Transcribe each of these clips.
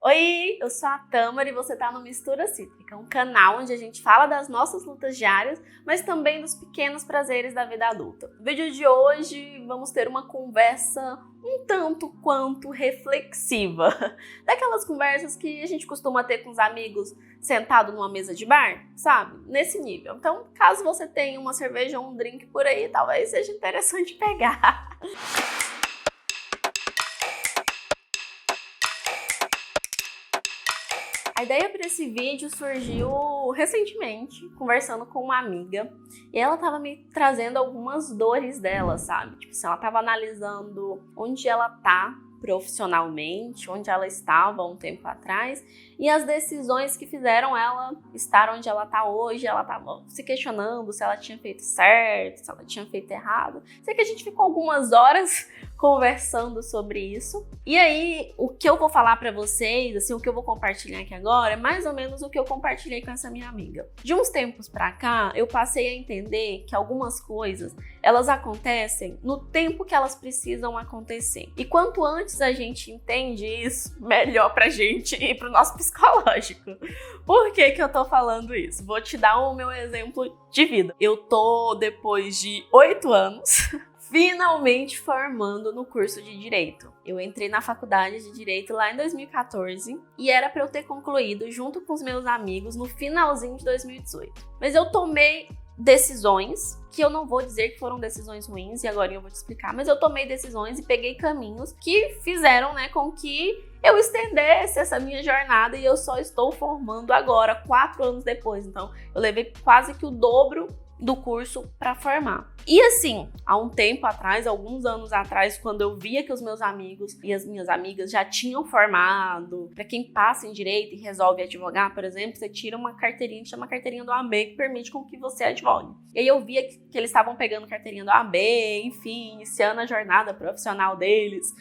Oi, eu sou a Tâmara e você tá no Mistura Cítrica, um canal onde a gente fala das nossas lutas diárias, mas também dos pequenos prazeres da vida adulta. No vídeo de hoje vamos ter uma conversa um tanto quanto reflexiva, daquelas conversas que a gente costuma ter com os amigos sentado numa mesa de bar, sabe? Nesse nível. Então, caso você tenha uma cerveja ou um drink por aí, talvez seja interessante pegar. A ideia para esse vídeo surgiu recentemente, conversando com uma amiga, e ela tava me trazendo algumas dores dela, sabe? Tipo assim, ela tava analisando onde ela tá profissionalmente, onde ela estava um tempo atrás, e as decisões que fizeram ela estar onde ela tá hoje. Ela tava se questionando se ela tinha feito certo, se ela tinha feito errado. Sei que a gente ficou algumas horas conversando sobre isso. E aí, o que eu vou falar pra vocês, assim, o que eu vou compartilhar aqui agora, é mais ou menos o que eu compartilhei com essa minha amiga. De uns tempos pra cá, eu passei a entender que algumas coisas, elas acontecem no tempo que elas precisam acontecer. E quanto antes a gente entende isso, melhor pra gente e pro nosso psicológico. Por que que eu tô falando isso? Vou te dar o meu exemplo de vida. Eu tô, depois de 8 anos... finalmente formando no curso de Direito. Eu entrei na faculdade de Direito lá em 2014 e era para eu ter concluído junto com os meus amigos no finalzinho de 2018. Mas eu tomei decisões, que eu não vou dizer que foram decisões ruins, e agora eu vou te explicar, mas eu tomei decisões e peguei caminhos que fizeram, com que eu estendesse essa minha jornada, e eu só estou formando agora, 4 anos depois. Então, eu levei quase que o dobro do curso para formar. E assim, há um tempo atrás, alguns anos atrás, quando eu via que os meus amigos e as minhas amigas já tinham formado, para quem passa em direito e resolve advogar, por exemplo, você tira uma carteirinha que chama carteirinha do AB, que permite com que você advogue. E aí eu via que eles estavam pegando carteirinha do AB, enfim, iniciando a jornada profissional deles,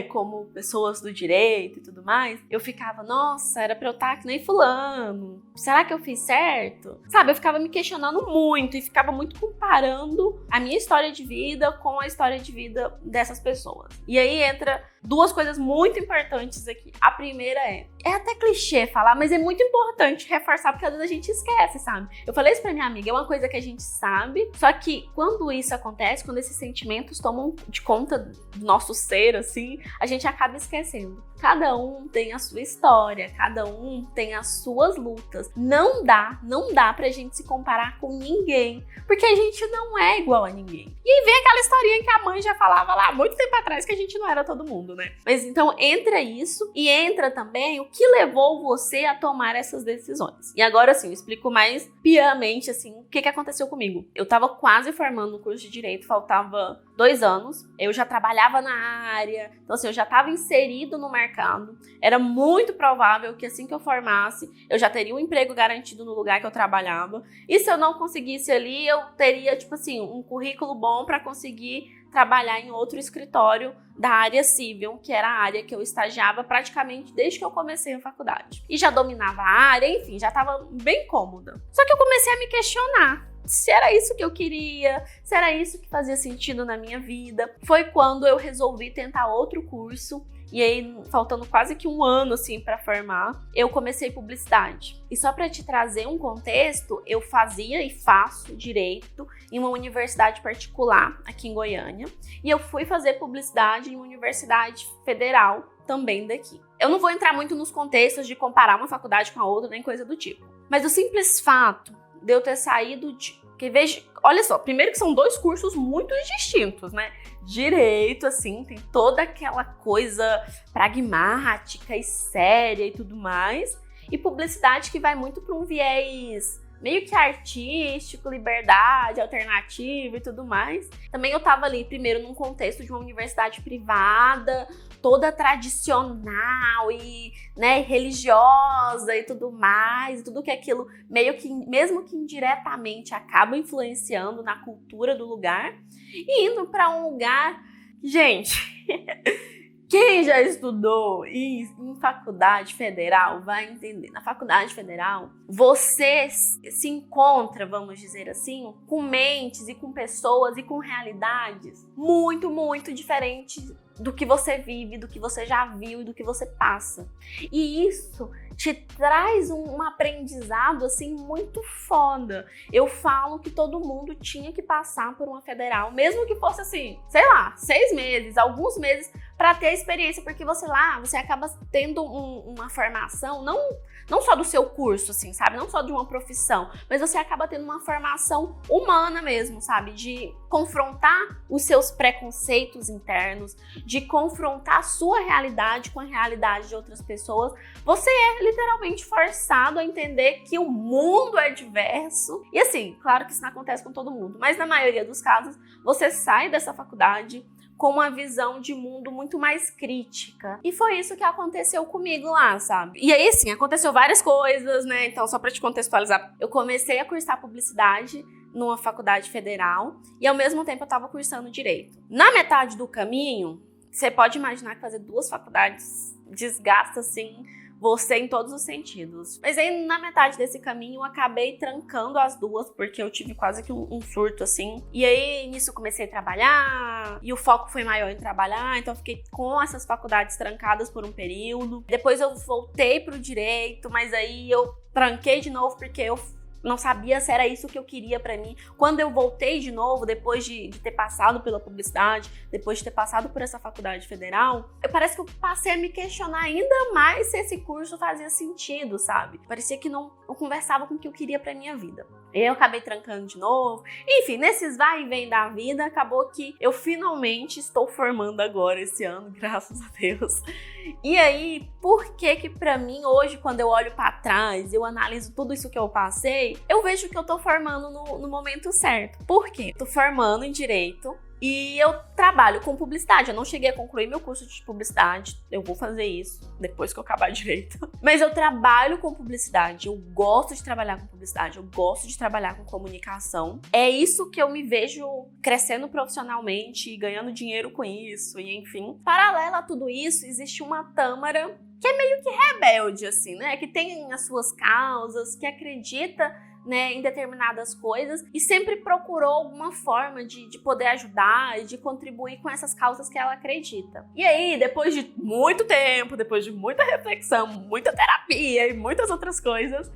como pessoas do direito e tudo mais. Eu ficava, nossa, era pra eu estar que nem fulano, será que eu fiz certo? Sabe, eu ficava me questionando muito e ficava muito comparando a minha história de vida com a história de vida dessas pessoas. E aí entra duas coisas muito importantes aqui. A primeira é até clichê falar, mas é muito importante reforçar, porque às vezes a gente esquece, sabe? Eu falei isso pra minha amiga, é uma coisa que a gente sabe, só que quando isso acontece, quando esses sentimentos tomam de conta do nosso ser, assim, a gente acaba esquecendo. Cada um tem a sua história, cada um tem as suas lutas. Não dá pra gente se comparar com ninguém, porque a gente não é igual a ninguém. E aí vem aquela historinha que a mãe já falava lá muito tempo atrás, que a gente não era todo mundo, Mas então entra isso, e entra também o que levou você a tomar essas decisões. E agora, assim, eu explico mais piamente, assim, o que aconteceu comigo. Eu tava quase formando no curso de Direito, faltava 2 anos, eu já trabalhava na área, então assim, eu já estava inserido no mercado, era muito provável que assim que eu formasse, eu já teria um emprego garantido no lugar que eu trabalhava, e se eu não conseguisse ali, eu teria, tipo assim, um currículo bom para conseguir trabalhar em outro escritório da área civil, que era a área que eu estagiava praticamente desde que eu comecei a faculdade. E já dominava a área, enfim, já estava bem cômoda. Só que eu comecei a me questionar se era isso que eu queria, se era isso que fazia sentido na minha vida. Foi quando eu resolvi tentar outro curso, e aí, faltando quase que 1 ano, assim, para formar, eu comecei publicidade. E só para te trazer um contexto, eu fazia e faço direito em uma universidade particular aqui em Goiânia, e eu fui fazer publicidade em uma universidade federal também daqui. Eu não vou entrar muito nos contextos de comparar uma faculdade com a outra, nem coisa do tipo. Mas o simples fato de eu ter saído de... Porque veja, olha só, primeiro que são 2 cursos muito distintos, Direito, assim, tem toda aquela coisa pragmática e séria e tudo mais. E publicidade que vai muito para um viés meio que artístico, liberdade, alternativa e tudo mais. Também eu tava ali, primeiro, num contexto de uma universidade privada, toda tradicional e, religiosa e tudo mais, tudo que aquilo meio que, mesmo que indiretamente, acaba influenciando na cultura do lugar, e indo para um lugar, gente, quem já estudou em faculdade federal vai entender. Na faculdade federal, você se encontra, vamos dizer assim, com mentes e com pessoas e com realidades muito, muito diferentes do que você vive, do que você já viu e do que você passa. E isso te traz um aprendizado, assim, muito foda. Eu falo que todo mundo tinha que passar por uma federal, mesmo que fosse, assim, sei lá, 6 meses, alguns meses, para ter a experiência, porque você acaba tendo uma formação, não só do seu curso, assim, sabe? Não só de uma profissão, mas você acaba tendo uma formação humana mesmo, sabe? De confrontar os seus preconceitos internos, de confrontar a sua realidade com a realidade de outras pessoas. Você é literalmente forçado a entender que o mundo é diverso. E assim, claro que isso não acontece com todo mundo, mas na maioria dos casos, você sai dessa faculdade com uma visão de mundo muito mais crítica. E foi isso que aconteceu comigo lá, sabe? E aí, sim, aconteceu várias coisas, né? Então, só pra te contextualizar, eu comecei a cursar publicidade numa faculdade federal e, ao mesmo tempo, eu tava cursando direito. Na metade do caminho, você pode imaginar que fazer 2 faculdades desgasta, assim, você em todos os sentidos. Mas aí, na metade desse caminho, eu acabei trancando as 2, porque eu tive quase que um surto, assim. E aí, nisso, eu comecei a trabalhar, e o foco foi maior em trabalhar, então eu fiquei com essas faculdades trancadas por um período. Depois eu voltei pro direito, mas aí eu tranquei de novo, porque eu não sabia se era isso que eu queria pra mim. Quando eu voltei de novo, depois de ter passado pela publicidade, depois de ter passado por essa faculdade federal, parece que eu passei a me questionar ainda mais se esse curso fazia sentido, sabe? Parecia que não conversava com o que eu queria pra minha vida. Eu acabei trancando de novo. Enfim, nesses vai e vem da vida, acabou que eu finalmente estou formando agora esse ano, graças a Deus. E aí, por que pra mim, hoje, quando eu olho pra trás, eu analiso tudo isso que eu passei, eu vejo que eu tô formando no momento certo. Por quê? Tô formando em direito e eu trabalho com publicidade. Eu não cheguei a concluir meu curso de publicidade. Eu vou fazer isso depois que eu acabar direito. Mas eu trabalho com publicidade. Eu gosto de trabalhar com publicidade. Eu gosto de trabalhar com comunicação. É isso que eu me vejo crescendo profissionalmente, ganhando dinheiro com isso, e enfim. Paralela a tudo isso, existe uma Tâmara que é meio que rebelde, assim, né? Que tem as suas causas, que acredita, né, em determinadas coisas e sempre procurou alguma forma de poder ajudar e de contribuir com essas causas que ela acredita. E aí, depois de muito tempo, depois de muita reflexão, muita terapia e muitas outras coisas,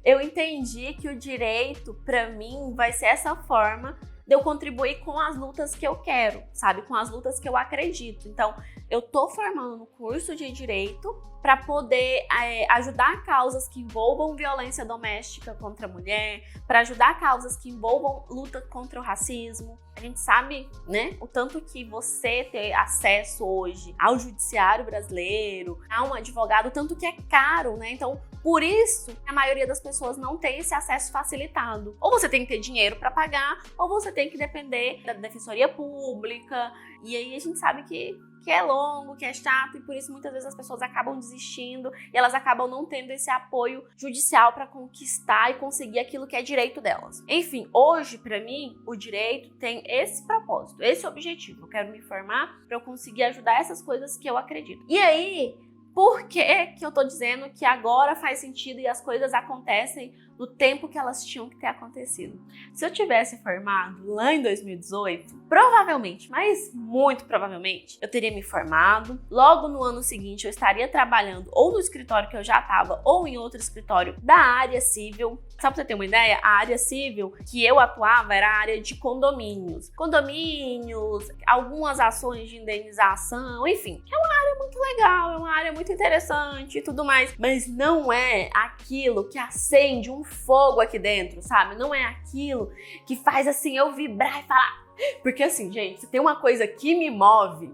eu entendi que o direito, pra mim, vai ser essa forma de eu contribuir com as lutas que eu quero, sabe? Com as lutas que eu acredito. Então, eu tô formando no curso de direito para poder ajudar causas que envolvam violência doméstica contra a mulher, para ajudar causas que envolvam luta contra o racismo. A gente sabe, né, o tanto que você ter acesso hoje ao judiciário brasileiro, a um advogado, o tanto que é caro, né? Então, por isso, a maioria das pessoas não tem esse acesso facilitado. Ou você tem que ter dinheiro para pagar, ou você tem que depender da defensoria pública. E aí a gente sabe que é longo, que é chato, e por isso muitas vezes as pessoas acabam desistindo e elas acabam não tendo esse apoio judicial para conquistar e conseguir aquilo que é direito delas. Enfim, hoje, para mim, o direito tem esse propósito, esse objetivo. Eu quero me formar para eu conseguir ajudar essas coisas que eu acredito. E aí, por que eu tô dizendo que agora faz sentido e as coisas acontecem no tempo que elas tinham que ter acontecido? Se eu tivesse formado lá em 2018, provavelmente, mas muito provavelmente, eu teria me formado. Logo no ano seguinte eu estaria trabalhando ou no escritório que eu já estava ou em outro escritório da área civil. Só pra você ter uma ideia, a área civil que eu atuava era a área de condomínios. Condomínios, algumas ações de indenização, enfim. É uma área muito legal, é uma área muito interessante e tudo mais. Mas não é aquilo que acende um fogo aqui dentro, sabe? Não é aquilo que faz assim eu vibrar e falar. Porque assim, gente, se tem uma coisa que me move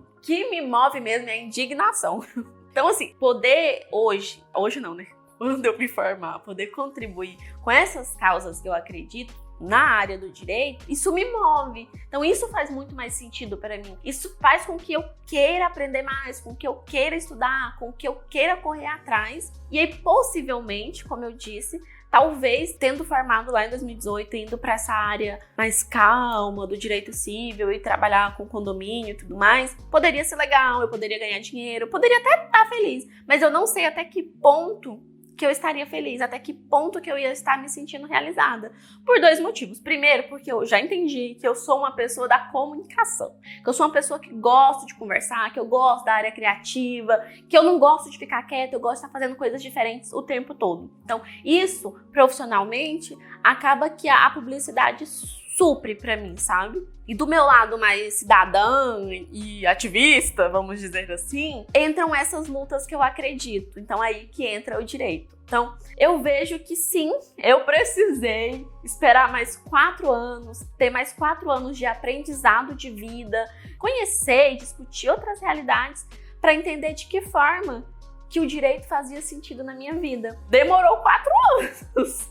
mesmo é a indignação. Então assim, poder hoje não, né? Quando eu me formar, poder contribuir com essas causas que eu acredito na área do direito, isso me move. Então isso faz muito mais sentido para mim. Isso faz com que eu queira aprender mais, com que eu queira estudar, com que eu queira correr atrás. E aí, possivelmente, como eu disse, talvez tendo formado lá em 2018, indo para essa área mais calma do direito civil e trabalhar com condomínio e tudo mais, poderia ser legal, eu poderia ganhar dinheiro, eu poderia até estar feliz, mas eu não sei até que ponto que eu estaria feliz, até que ponto que eu ia estar me sentindo realizada. Por 2 motivos. Primeiro, porque eu já entendi que eu sou uma pessoa da comunicação, que eu sou uma pessoa que gosto de conversar, que eu gosto da área criativa, que eu não gosto de ficar quieta, eu gosto de estar fazendo coisas diferentes o tempo todo. Então, isso, profissionalmente, acaba que a publicidade supre pra mim, sabe? E do meu lado mais cidadã e ativista, vamos dizer assim, entram essas lutas que eu acredito. Então aí que entra o direito. Então eu vejo que sim, eu precisei esperar mais 4 anos, ter mais 4 anos de aprendizado de vida, conhecer e discutir outras realidades para entender de que forma que o direito fazia sentido na minha vida. Demorou 4 anos!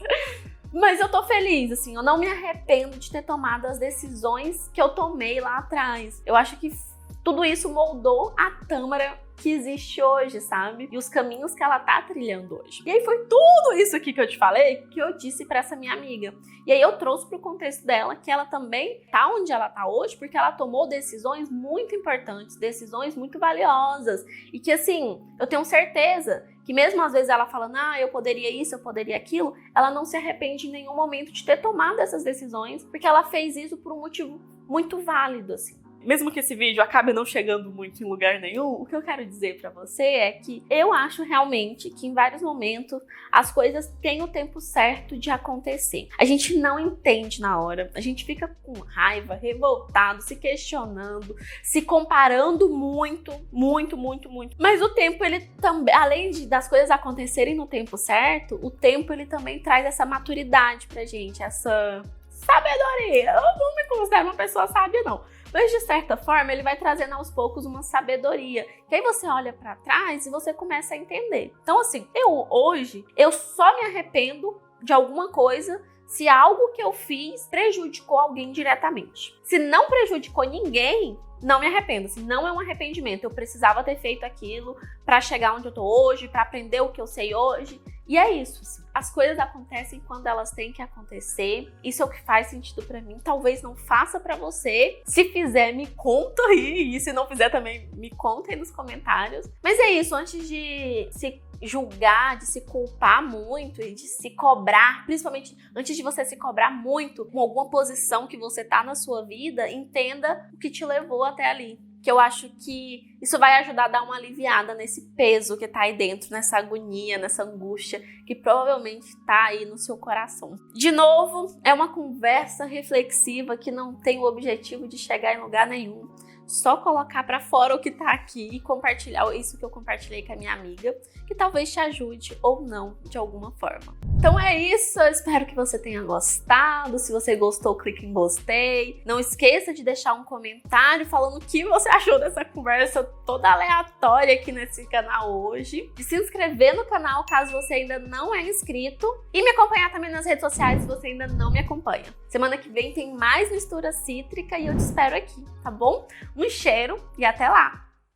Mas eu tô feliz, assim, eu não me arrependo de ter tomado as decisões que eu tomei lá atrás. Eu acho que tudo isso moldou a Tâmara que existe hoje, sabe? E os caminhos que ela tá trilhando hoje. E aí foi tudo isso aqui que eu te falei que eu disse pra essa minha amiga. E aí eu trouxe pro contexto dela que ela também tá onde ela tá hoje porque ela tomou decisões muito importantes, decisões muito valiosas. E que, assim, eu tenho certeza que mesmo às vezes ela falando, eu poderia isso, eu poderia aquilo, ela não se arrepende em nenhum momento de ter tomado essas decisões, porque ela fez isso por um motivo muito válido, assim. Mesmo que esse vídeo acabe não chegando muito em lugar nenhum, o que eu quero dizer pra você é que eu acho realmente que em vários momentos as coisas têm o tempo certo de acontecer. A gente não entende na hora, a gente fica com raiva, revoltado, se questionando, se comparando muito. Mas o tempo, ele também, além das coisas acontecerem no tempo certo, o tempo ele também traz essa maturidade pra gente, essa sabedoria. Eu não me considero uma pessoa sábia, não. Mas, de certa forma, ele vai trazendo aos poucos uma sabedoria. Que aí você olha pra trás e você começa a entender. Então, assim, hoje, eu só me arrependo de alguma coisa se algo que eu fiz prejudicou alguém diretamente. Se não prejudicou ninguém, não me arrependo. Assim, não é um arrependimento. Eu precisava ter feito aquilo pra chegar onde eu tô hoje, pra aprender o que eu sei hoje. E é isso, assim. As coisas acontecem quando elas têm que acontecer. Isso é o que faz sentido pra mim. Talvez não faça pra você. Se fizer, me conta aí. E se não fizer também, me conta aí nos comentários. Mas é isso, antes de se julgar, de se culpar muito e de se cobrar, principalmente antes de você se cobrar muito com alguma posição que você tá na sua vida, entenda o que te levou até ali. Que eu acho que isso vai ajudar a dar uma aliviada nesse peso que tá aí dentro, nessa agonia, nessa angústia que provavelmente tá aí no seu coração. De novo, é uma conversa reflexiva que não tem o objetivo de chegar em lugar nenhum. Só colocar pra fora o que tá aqui e compartilhar isso que eu compartilhei com a minha amiga, que talvez te ajude ou não, de alguma forma. Então é isso, eu espero que você tenha gostado. Se você gostou, clique em gostei. Não esqueça de deixar um comentário falando o que você achou dessa conversa toda aleatória aqui nesse canal hoje. De se inscrever no canal caso você ainda não é inscrito. E me acompanhar também nas redes sociais se você ainda não me acompanha. Semana que vem tem mais mistura cítrica e eu te espero aqui, tá bom? Um cheiro e até lá!